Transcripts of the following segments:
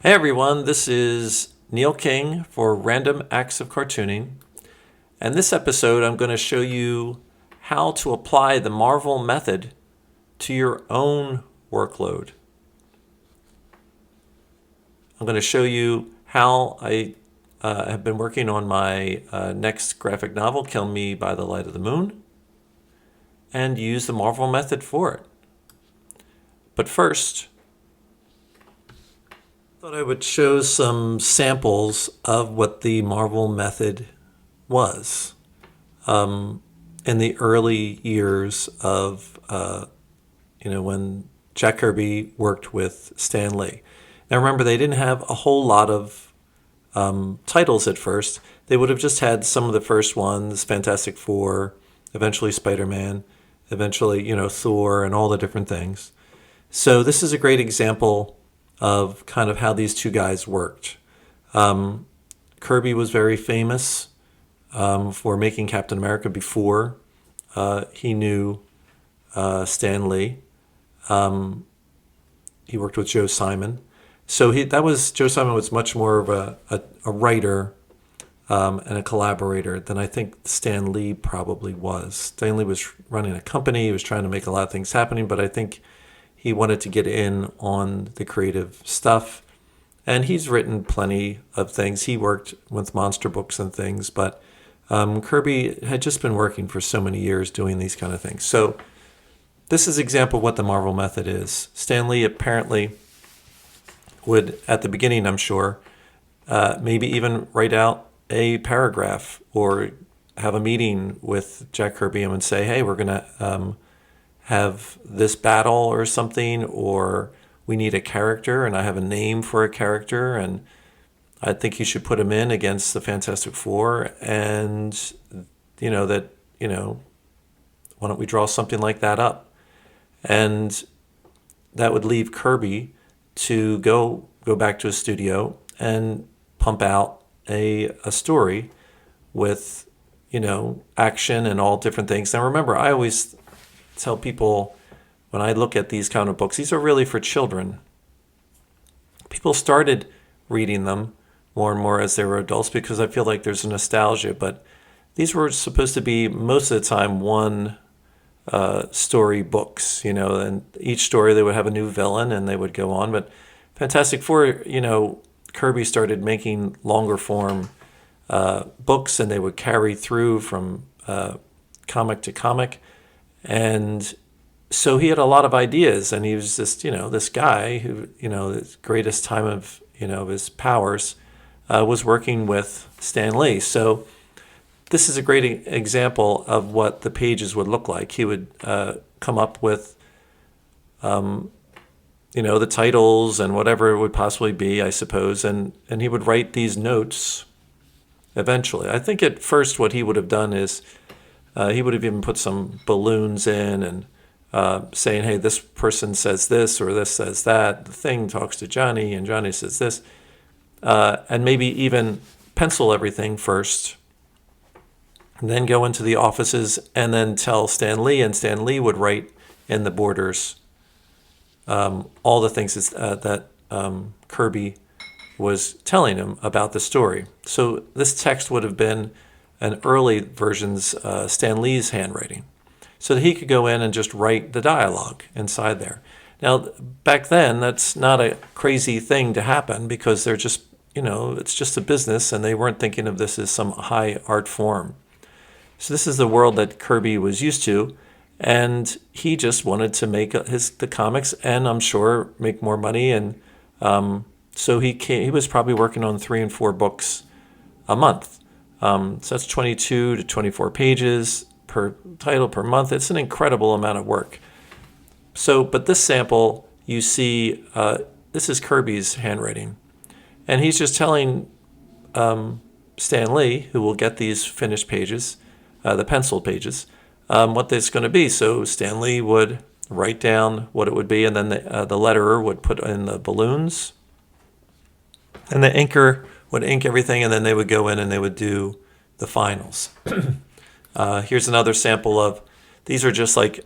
Hey everyone, this is Neil King for Random Acts of Cartooning. And this episode, I'm going to show you how to apply the Marvel method to your own workload. I'm going to show you how I have been working on my next graphic novel, Kill Me by the Light of the Moon, and use the Marvel method for it. But first, I thought I would show some samples of what the Marvel method was in the early years of, when Jack Kirby worked with Stan Lee. Now remember, they didn't have a whole lot of titles at first. They would have just had some of the first ones, Fantastic Four, eventually Spider-Man, eventually, Thor and all the different things. So this is a great example of kind of how these two guys worked. Kirby was very famous for making Captain America before he knew Stan Lee. He worked with Joe Simon. So Joe Simon was much more of a writer and a collaborator than I think Stan Lee probably was. Stan Lee was running a company. He was trying to make a lot of things happening, but I think he wanted to get in on the creative stuff. And he's written plenty of things. He worked with monster books and things, but Kirby had just been working for so many years doing these kind of things. So this is an example of what the Marvel method is. Stan Lee apparently would, at the beginning, I'm sure, maybe even write out a paragraph or have a meeting with Jack Kirby and say, hey, we're going to have this battle or something, or we need a character and I have a name for a character and I think you should put him in against the Fantastic Four, and why don't we draw something like that up? And that would leave Kirby to go back to a studio and pump out a story with action and all different things. Now remember, I always tell people when I look at these kind of books, these are really for children. People started reading them more and more as they were adults because I feel like there's a nostalgia, but these were supposed to be most of the time one story books, and each story they would have a new villain and they would go on. But Fantastic Four, Kirby started making longer form books, and they would carry through from comic to comic. And so he had a lot of ideas, and he was just, this guy who, his greatest time of, his powers was working with Stan Lee. So this is a great example of what the pages would look like. He would come up with, the titles and whatever it would possibly be, I suppose, and he would write these notes eventually. I think at first what he would have done is he would have even put some balloons in and saying, hey, this person says this or this says that. The Thing talks to Johnny and Johnny says this. And maybe even pencil everything first and then go into the offices and then tell Stan Lee, and Stan Lee would write in the borders all the things that Kirby was telling him about the story. So this text would have been an early version's Stan Lee's handwriting, so that he could go in and just write the dialogue inside there. Now, back then, that's not a crazy thing to happen because they're just, it's just a business, and they weren't thinking of this as some high art form. So this is the world that Kirby was used to, and he just wanted to make the comics, and I'm sure make more money. And so he was probably working on 3 and 4 books a month. So that's 22 to 24 pages per title per month. It's an incredible amount of work. So, but this sample, you see, this is Kirby's handwriting. And he's just telling Stan Lee, who will get these finished pages, the penciled pages, what it's going to be. So Stan Lee would write down what it would be, and then the letterer would put in the balloons, and the inker would ink everything, and then they would go in and they would do the finals. Here's another sample of, these are just like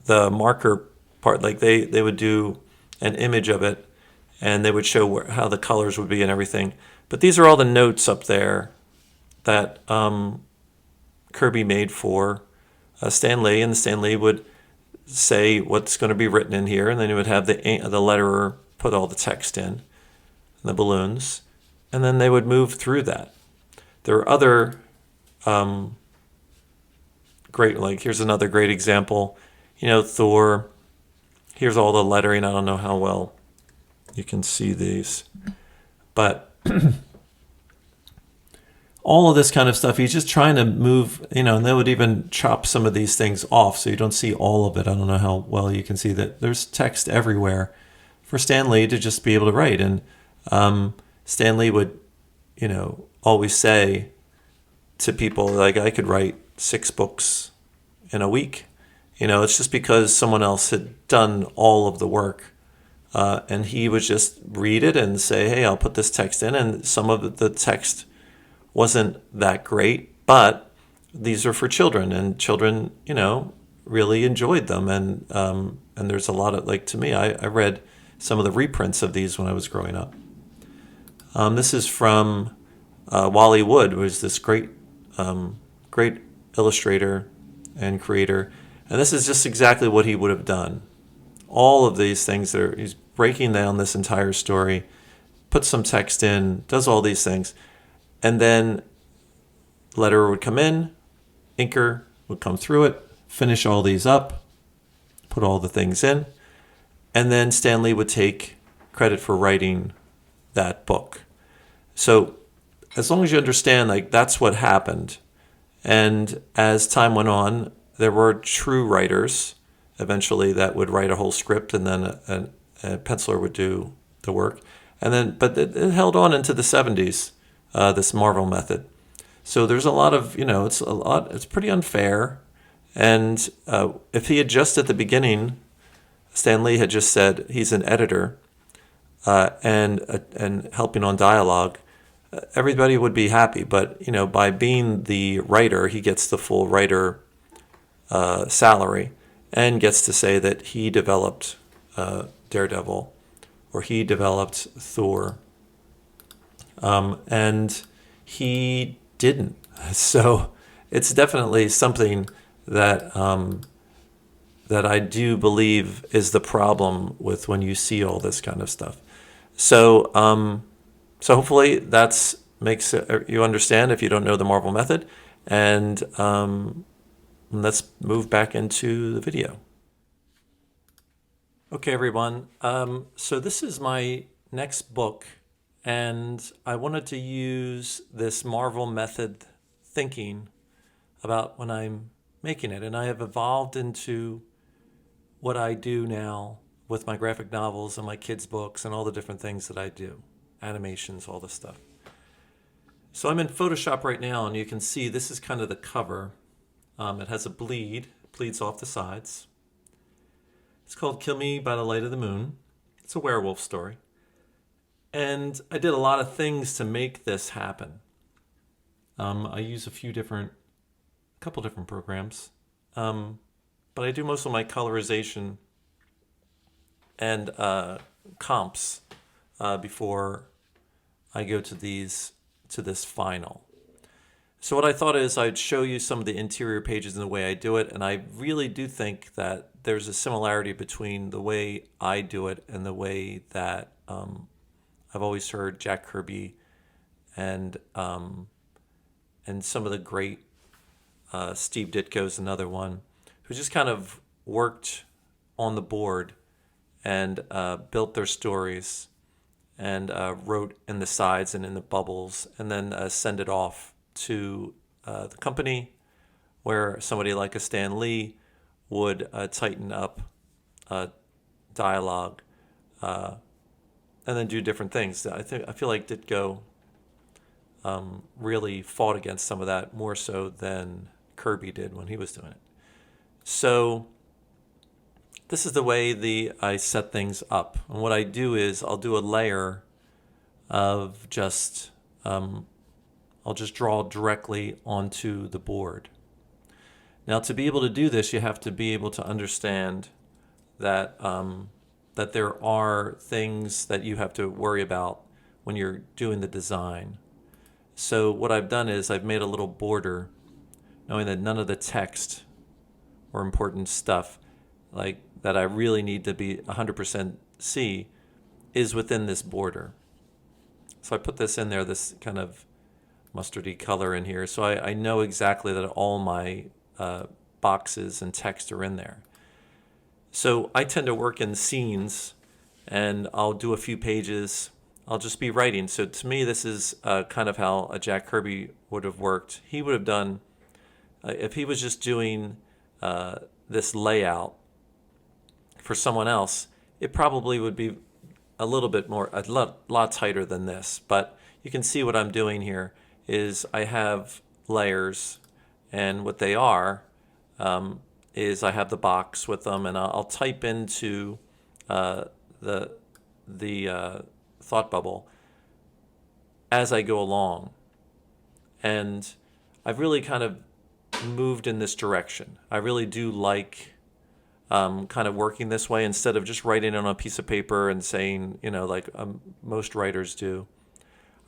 the marker part, like they would do an image of it and they would show how the colors would be and everything. But these are all the notes up there that Kirby made for Stan Lee, and Stan Lee would say what's going to be written in here, and then he would have the letterer put all the text in, the balloons, and then they would move through that. There are other great, like here's another great example. Thor. Here's all the lettering. I don't know how well you can see these, but all of this kind of stuff, he's just trying to move, and they would even chop some of these things off so you don't see all of it. I don't know how well you can see that there's text everywhere for Stan Lee to just be able to write. And Stan Lee would, always say to people, like, I could write 6 books in a week. It's just because someone else had done all of the work. And he would just read it and say, hey, I'll put this text in. And some of the text wasn't that great, but these are for children, and children, really enjoyed them. And there's a lot of, like, to me, I read some of the reprints of these when I was growing up. This is from Wally Wood, who was this great illustrator and creator. And this is just exactly what he would have done. All of these things he's breaking down this entire story, puts some text in, does all these things. And then letterer would come in, inker would come through it, finish all these up, put all the things in, and then Stan Lee would take credit for writing that book. So as long as you understand, like, that's what happened. And as time went on, there were true writers eventually that would write a whole script, and then a penciler would do the work. But it held on into the 70s. This Marvel method. So there's a lot of, it's pretty unfair. And if he had just at the beginning, Stan Lee had just said he's an editor and helping on dialogue, everybody would be happy. But, by being the writer, he gets the full writer salary and gets to say that he developed Daredevil, or he developed Thor. And he didn't. So it's definitely something that that I do believe is the problem with when you see all this kind of stuff. So so hopefully that's makes you understand if you don't know the Marvel method. And let's move back into the video. Okay, everyone. So this is my next book. And I wanted to use this Marvel method thinking about when I'm making it. And I have evolved into what I do now with my graphic novels and my kids' books and all the different things that I do. Animations, all this stuff. So I'm in Photoshop right now, and you can see this is kind of the cover. It has a bleed. It bleeds off the sides. It's called Kill Me by the Light of the Moon. It's a werewolf story. And I did a lot of things to make this happen. I use a couple different programs. But I do most of my colorization and comps before I go to this final. So what I thought is I'd show you some of the interior pages and the way I do it. And I really do think that there's a similarity between the way I do it and the way that I've always heard Jack Kirby and some of the great Steve Ditko's another one, who just kind of worked on the board and built their stories and wrote in the sides and in the bubbles, and then send it off to the company, where somebody like a Stan Lee would tighten up dialogue and then do different things. I feel like Ditko really fought against some of that more so than Kirby did when he was doing it. So this is the way I set things up. And what I do is I'll do a layer of just, I'll just draw directly onto the board. Now, to be able to do this, you have to be able to understand that that there are things that you have to worry about when you're doing the design. So what I've done is I've made a little border, knowing that none of the text or important stuff like that I really need to be 100% see is within this border. So I put this in there, this kind of mustardy color in here, so I know exactly that all my boxes and text are in there. So I tend to work in scenes, and I'll do a few pages. I'll just be writing. So to me, this is kind of how a Jack Kirby would have worked. He would have done, if he was just doing this layout for someone else, it probably would be a little bit more, a lot tighter than this. But you can see what I'm doing here is I have layers, and what they are is I have the box with them, and I'll type into the thought bubble as I go along. And I've really kind of moved in this direction. I really do like kind of working this way instead of just writing it on a piece of paper and saying, like most writers do.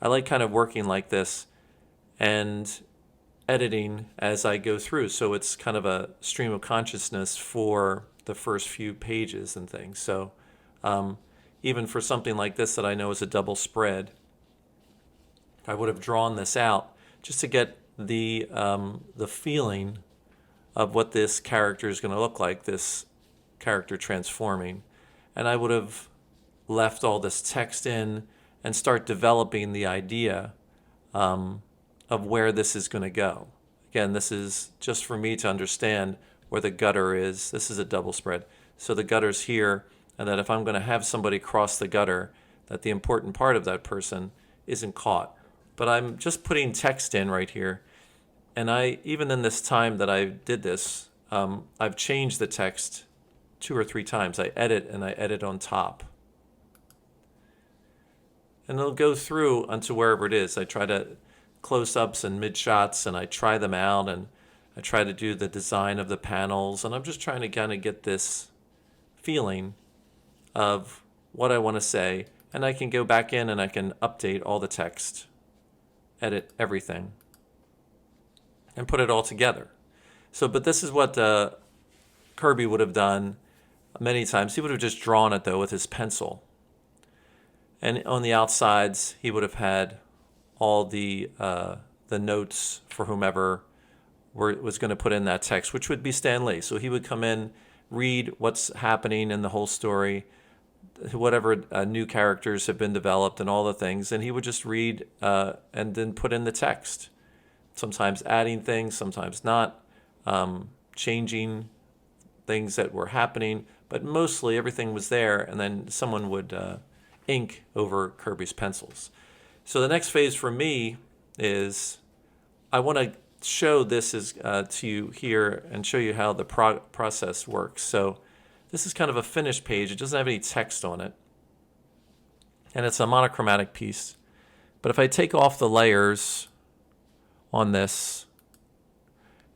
I like kind of working like this and editing as I go through. So it's kind of a stream of consciousness for the first few pages and things. So even for something like this that I know is a double spread, I would have drawn this out just to get the feeling of what this character is going to look like, this character transforming. And I would have left all this text in and start developing the idea of where this is going to go. Again, this is just for me to understand where the gutter is. This is a double spread. So the gutter's here, and that if I'm going to have somebody cross the gutter, that the important part of that person isn't caught. But I'm just putting text in right here. And even in this time that I did this, I've changed the text 2 or 3 times. I edit on top. And it'll go through unto wherever it is. I try to close-ups and mid-shots, and I try them out, and I try to do the design of the panels, and I'm just trying to kind of get this feeling of what I want to say, and I can go back in and I can update all the text, edit everything, and put it all together. So, but this is what Kirby would have done many times. He would have just drawn it, though, with his pencil. And on the outsides, he would have had all the notes for whomever was going to put in that text, which would be Stan Lee. So he would come in, read what's happening in the whole story, whatever new characters have been developed and all the things, and he would just read and then put in the text. Sometimes adding things, sometimes not, changing things that were happening, but mostly everything was there, and then someone would ink over Kirby's pencils. So the next phase for me is I want to show this to you here and show you how the process works. So this is kind of a finished page. It doesn't have any text on it, and it's a monochromatic piece. But if I take off the layers on this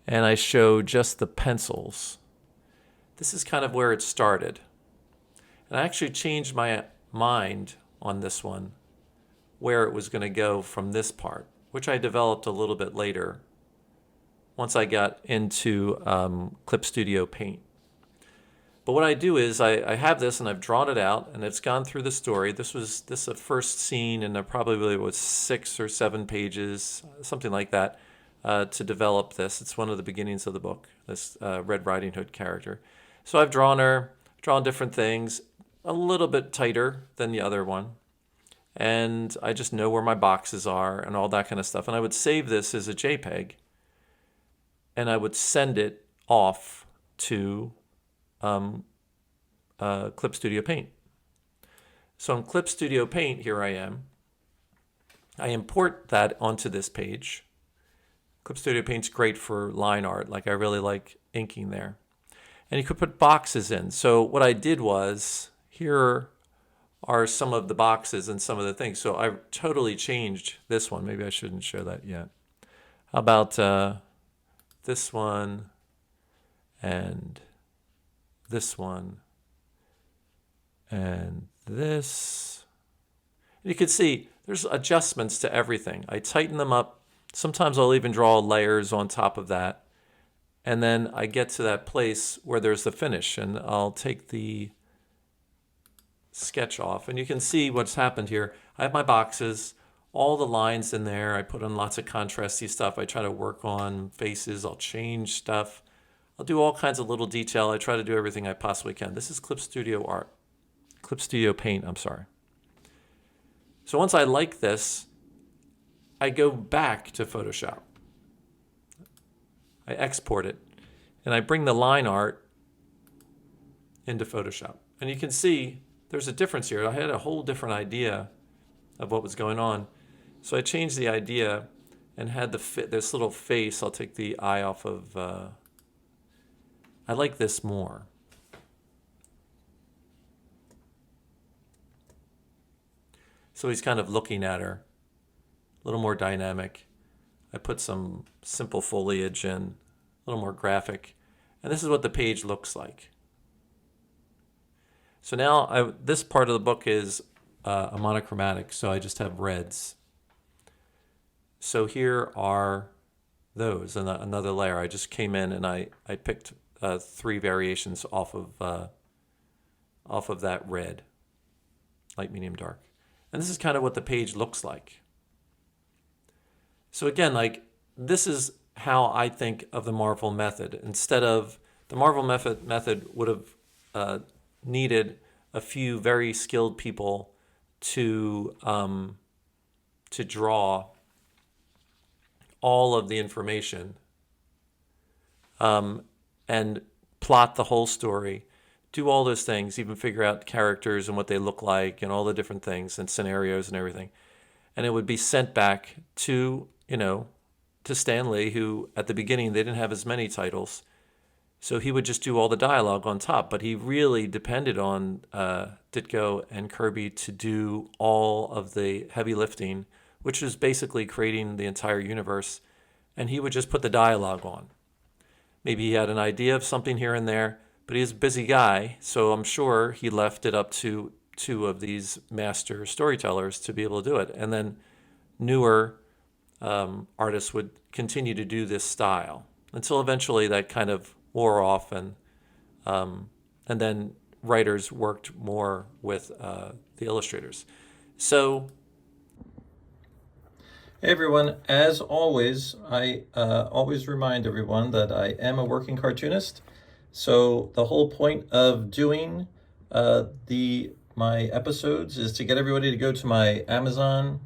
and I show just the pencils, this is kind of where it started. And I actually changed my mind on this one, where it was going to go from this part, which I developed a little bit later once I got into Clip Studio Paint. But what I do is I have this and I've drawn it out and it's gone through the story. This is a first scene, and there probably was 6 or 7 pages, something like that, to develop this. It's one of the beginnings of the book, this Red Riding Hood character. So I've drawn different things, a little bit tighter than the other one. And I just know where my boxes are and all that kind of stuff. And I would save this as a JPEG, and I would send it off to Clip Studio Paint. So in Clip Studio Paint, here I am. I import that onto this page. Clip Studio Paint's great for line art. Like, I really like inking there. And you could put boxes in. So what I did was, here are some of the boxes and some of the things. So I totally changed this one. Maybe I shouldn't show that yet. How about this one and this one and this. And you can see there's adjustments to everything. I tighten them up. Sometimes I'll even draw layers on top of that. And then I get to that place where there's the finish, and I'll take the sketch off. And you can see what's happened here. I have my boxes, all the lines in there. I put on lots of contrasty stuff. I try to work on faces. I'll change stuff. I'll do all kinds of little detail. I try to do everything I possibly can. This is Clip Studio Paint, I'm sorry. So once I like this, I go back to Photoshop. I export it, and I bring the line art into Photoshop. And you can see there's a difference here. I had a whole different idea of what was going on. So I changed the idea and had this little face. I'll take the eye off of, I like this more. So he's kind of looking at her, a little more dynamic. I put some simple foliage in, a little more graphic. And this is what the page looks like. So now this part of the book is a monochromatic, so I just have reds. So here are those, and another layer. I just came in and I picked 3 variations off of that red, light, medium, dark. And this is kind of what the page looks like. So again, like, this is how I think of the Marvel method. Instead of the Marvel method would have needed a few very skilled people to draw all of the information and plot the whole story, do all those things, even figure out characters and what they look like and all the different things and scenarios and everything. And it would be sent back to, to Stan Lee, who at the beginning, they didn't have as many titles. So he would just do all the dialogue on top. But he really depended on Ditko and Kirby to do all of the heavy lifting, which was basically creating the entire universe. And he would just put the dialogue on. Maybe he had an idea of something here and there, but he's a busy guy. So I'm sure he left it up to 2 of these master storytellers to be able to do it. And then newer artists would continue to do this style until eventually that kind of wore off, and then writers worked more with the illustrators. So, hey everyone, as always, I always remind everyone that I am a working cartoonist. So the whole point of doing my episodes is to get everybody to go to my Amazon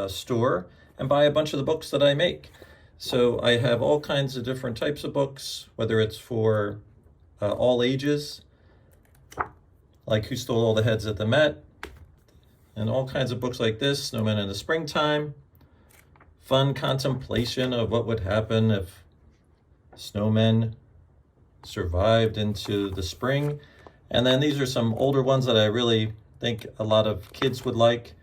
store and buy a bunch of the books that I make. So I have all kinds of different types of books, whether it's for all ages, like Who Stole All the Heads at the Met, and all kinds of books like this, Snowmen in the Springtime, fun contemplation of what would happen if snowmen survived into the spring. And then these are some older ones that I really think a lot of kids would like.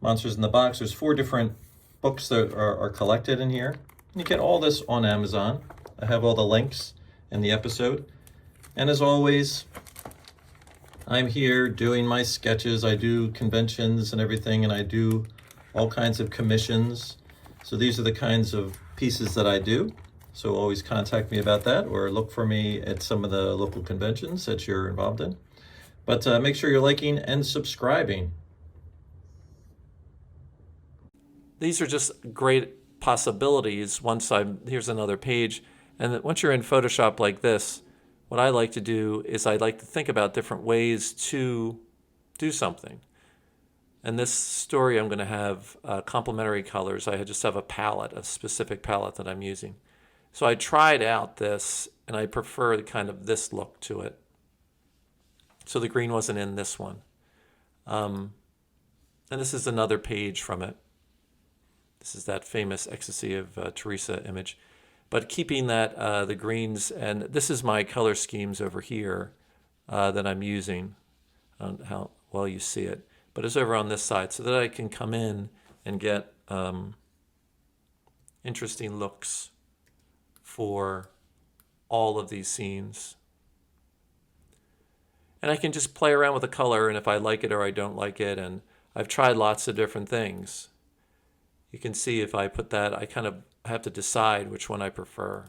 Monsters in the Box. There's 4 different books that are collected in here. You get all this on Amazon. I have all the links in the episode. And as always, I'm here doing my sketches. I do conventions and everything, and I do all kinds of commissions. So these are the kinds of pieces that I do. So always contact me about that, or look for me at some of the local conventions that you're involved in. But make sure you're liking and subscribing. These are just great possibilities. Here's another page. And once you're in Photoshop like this, what I like to do is I like to think about different ways to do something. And this story, I'm going to have complementary colors. I just have a specific palette that I'm using. So I tried out this, and I prefer kind of this look to it. So the green wasn't in this one. And this is another page from it. This is that famous Ecstasy of Teresa image. But keeping that, the greens, and this is my color schemes over here that I'm using. I don't know how well you see it. But it's over on this side so that I can come in and get interesting looks for all of these scenes. And I can just play around with the color, and if I like it or I don't like it, and I've tried lots of different things. You can see if I put that, I kind of have to decide which one I prefer.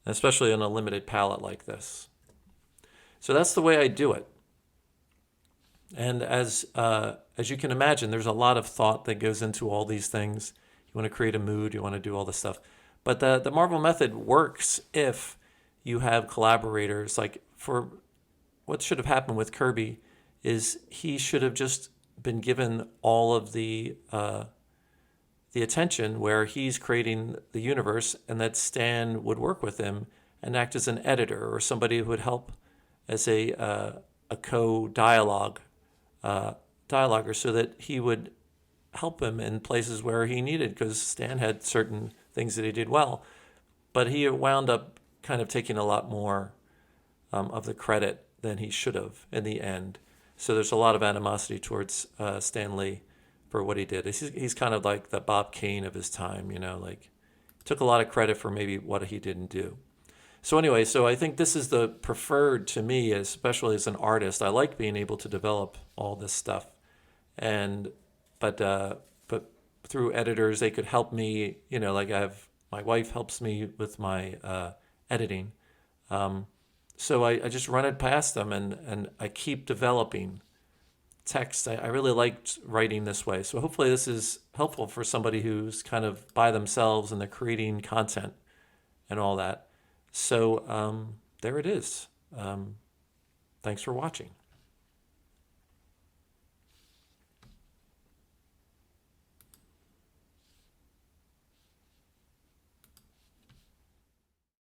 Especially on a limited palette like this. So that's the way I do it. And as you can imagine, there's a lot of thought that goes into all these things. You want to create a mood, you want to do all this stuff. But the Marvel method works if you have collaborators. Like, for what should have happened with Kirby is he should have just been given all of the attention where he's creating the universe, and that Stan would work with him and act as an editor or somebody who would help as a co-dialoguer, so that he would help him in places where he needed, because Stan had certain things that he did well, but he wound up kind of taking a lot more of the credit than he should have in the end. So there's a lot of animosity towards Stan Lee for what he did. He's kind of like the Bob Kane of his time, like took a lot of credit for maybe what he didn't do. So anyway, so I think this is the preferred to me, especially as an artist. I like being able to develop all this stuff, but through editors, they could help me. Like my wife helps me with my editing. So I just run it past them, and I keep developing text. I really liked writing this way. So hopefully this is helpful for somebody who's kind of by themselves and they're creating content and all that. So there it is. Thanks for watching.